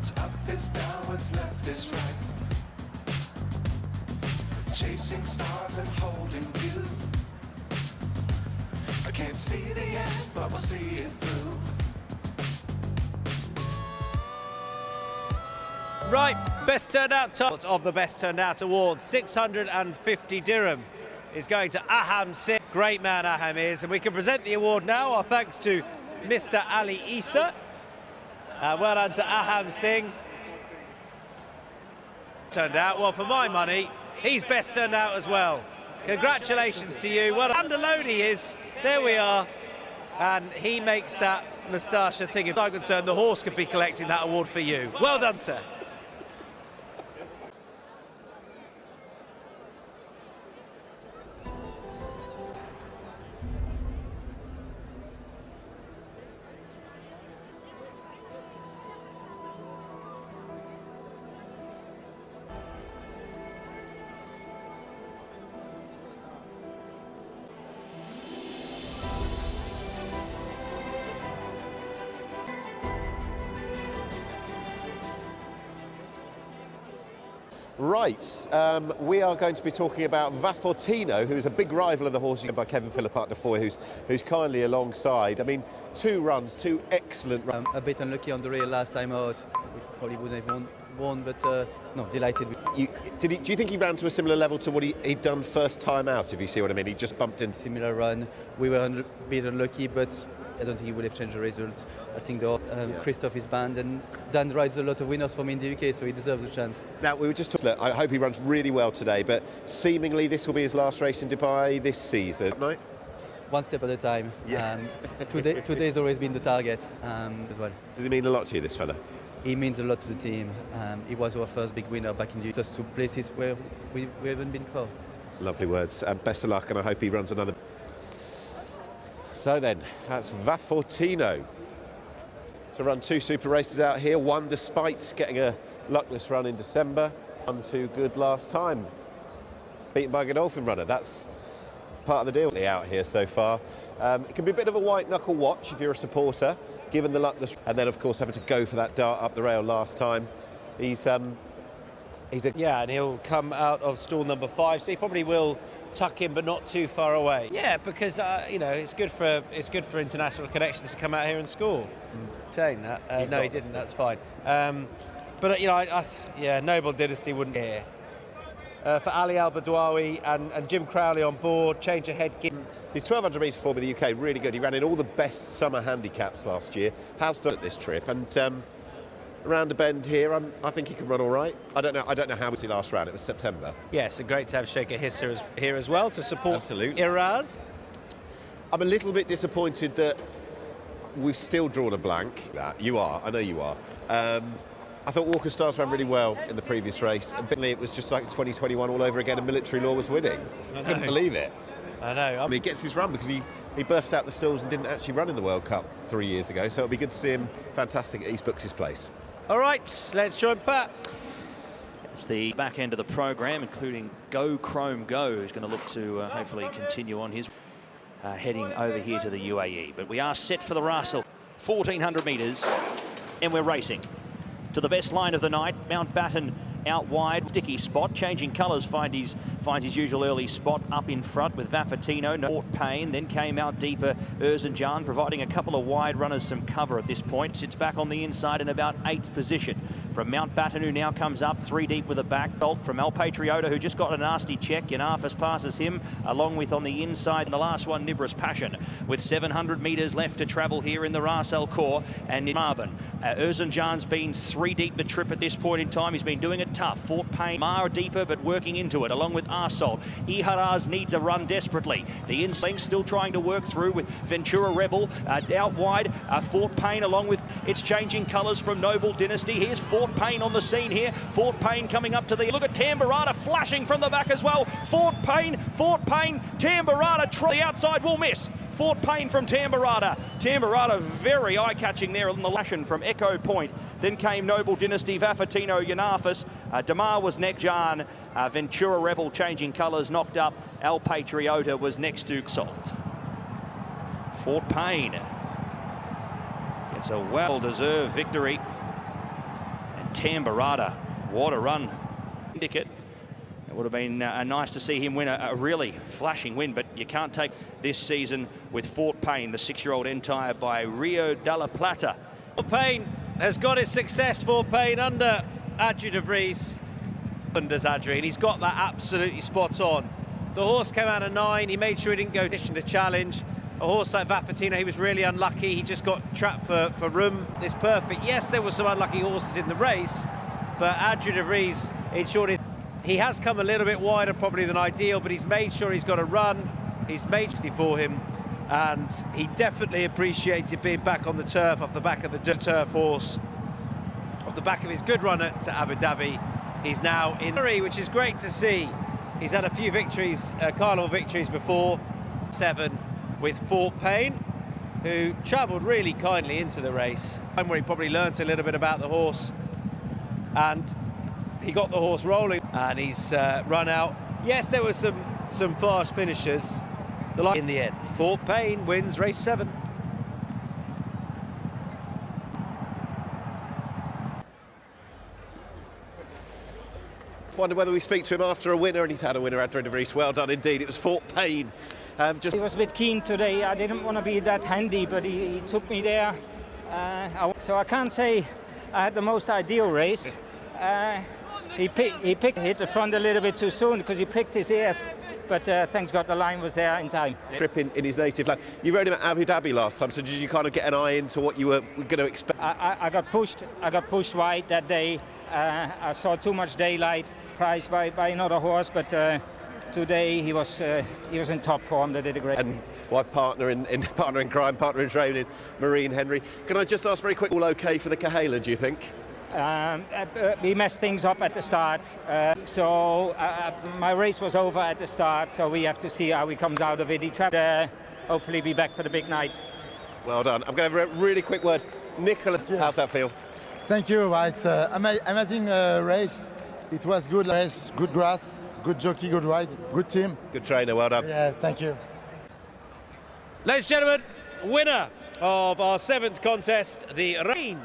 What's up is down, what's left is right. Chasing stars and holding you. I can't see the end, but we'll see it through. Right, best turned out top of the best turned out award, 650 dirham is going to Aham Singh. Great man Aham is, and we can present the award now. Our thanks to Mr. Ali Isa. Well done to Aham Singh. Turned out, well, for my money, he's best turned out as well. Congratulations to you. Well, Andalone is, there we are, and he makes that moustache a thing. If I'm concerned, the horse could be collecting that award for you. Well done, sir. Right, we are going to be talking about Vafortino, who's a big rival of the horse by Kevin Phillip Partner Foy, who's kindly alongside. I mean, 2 runs, 2 excellent runs. A bit unlucky on the rail last time out. We probably wouldn't have won, but no, delighted. Do you think he ran to a similar level to what he'd done first time out, if you see what I mean? He just bumped in. Similar run. We were a bit unlucky, but I don't think he would have changed the result. I think Christoph is banned, and Dan rides a lot of winners from in the UK, so he deserves a chance. Now, we were just talking, I hope he runs really well today, but seemingly this will be his last race in Dubai this season, right? One step at a time. Yeah. Today's always been the target as well. Does he mean a lot to you, this fella? He means a lot to the team. He was our first big winner back in the UK, just to places where we haven't been before. Lovely words. Best of luck, and I hope he runs another. So then, that's Vafortino. To run 2 super races out here, one despite getting a luckless run in December, 1 too good last time. Beaten by a Godolphin runner, that's part of the deal out here so far. It can be a bit of a white knuckle watch if you're a supporter, given the luckless, and then of course having to go for that dart up the rail last time. He's yeah, and he'll come out of stall number 5, so he probably will tuck in, but not too far away. Yeah, because you know, it's good for international connections to come out here and score. Saying that, no, he didn't. That's fine. But you know, yeah, Noble Dynasty wouldn't here. For Ali Al Badwawi and Jim Crowley on board, change of head. His 1200 metre form in the UK, really good. He ran in all the best summer handicaps last year. Has done at this trip, and around a bend here, I think he can run all right. I don't know how was he last ran. It was September. Yes, and great to have Shaker Hisser here as well to support. Absolutely. Iraz. I'm a little bit disappointed that we've still drawn a blank. You are, I know you are. I thought Walker Stars ran really well in the previous race, and Bentley, it was just like 2021 all over again, and Military Law was winning. I couldn't believe it. I know. I mean, he gets his run because he burst out the stalls and didn't actually run in the World Cup 3 years ago, so it'll be good to see him fantastic at East Books' place. All right, let's join Pat. It's the back end of the program, including Go Chrome Go, who's going to look to hopefully continue on his heading over here to the UAE. But we are set for the Russell, 1,400 metres, and we're racing to the best line of the night. Mountbatten out wide, sticky spot, changing colours, finds his usual early spot up in front with Vafortino. Fort Payne, then came out deeper, Erzincan, providing a couple of wide runners some cover at this point. Sits back on the inside in about 8th position. From Mountbatten, who now comes up 3 deep with a back bolt. From El Patriota, who just got a nasty check. Yanafis passes him, along with on the inside, and the last one, Nibras Passion, with 700 metres left to travel here in the Ras Al Khor. And Marvin, Erzincan's been 3 deep the trip at this point in time. He's been doing it tough. Fort Payne, Mara deeper, but working into it, along with Arsol. Iharaz needs a run desperately. The insling still trying to work through with Ventura Rebel out wide. Fort Payne, along with its changing colours from Noble Dynasty. Here's Fort Payne on the scene here. Fort Payne coming up to the... Look at Tamburrata flashing from the back as well. Fort Payne, Tamburrata, the outside will miss. Fort Payne from Tamburrata. Tamburrata very eye-catching there on the lashing from Echo Point. Then came Noble Dynasty, Vafortino, Yanafis. Damar was next. Jan, Ventura Rebel changing colours, knocked up. El Patriota was next to Salt. Fort Payne gets a well-deserved victory. Tamburrata. What a run. It would have been nice to see him win a really flashing win, but you can't take this season with Fort Payne, the 6-year-old entire by Rio de la Plata. Fort Payne has got his success, Fort Payne, under Adrie de Vries. Unders Adrie, and he's got that absolutely spot on. The horse came out of 9, he made sure he didn't go to challenge. A horse like Vaffortino, he was really unlucky, he just got trapped for room. It's perfect. Yes, there were some unlucky horses in the race, but Adrie de Vries ensured he has come a little bit wider probably than ideal, but he's made sure he's got a run. He's made it for him, and he definitely appreciated being back on the turf, off the back of the turf horse, off the back of his good run at Abu Dhabi. He's now in Surrey, which is great to see. He's had a few victories, carnival victories before. 7 with Fort Payne, who travelled really kindly into the race, where he probably learnt a little bit about the horse, and he got the horse rolling, and he's run out. Yes, there were some fast finishers. In the end, Fort Payne wins race 7. Wonder whether we speak to him after a winner, and he's had a winner, Adrie de Vries. Well done indeed. It was Fort Payne. He was a bit keen today. I didn't want to be that handy, but he took me there. So I can't say I had the most ideal race. He hit the front a little bit too soon because he picked his ears. But thanks God the line was there in time. Trip in his native land. You rode him at Abu Dhabi last time, so did you kind of get an eye into what you were going to expect? I got pushed wide that day. I saw too much daylight, prized by another horse, but today he was in top form. They did a great. And wife, partner in crime, partner in training, Maureen Henry. Can I just ask very quick, all okay for the Cahalan, do you think? We messed things up at the start, so my race was over at the start, so we have to see how he comes out of it. He tried to hopefully be back for the big night. Well done. I'm going to have a really quick word. Nicola, how's that feel? Thank you. It's amazing race. It was good race, good grass, good jockey, good ride, good team. Good trainer, well done. Yeah, thank you. Ladies and gentlemen, winner of our 7th contest, the Rain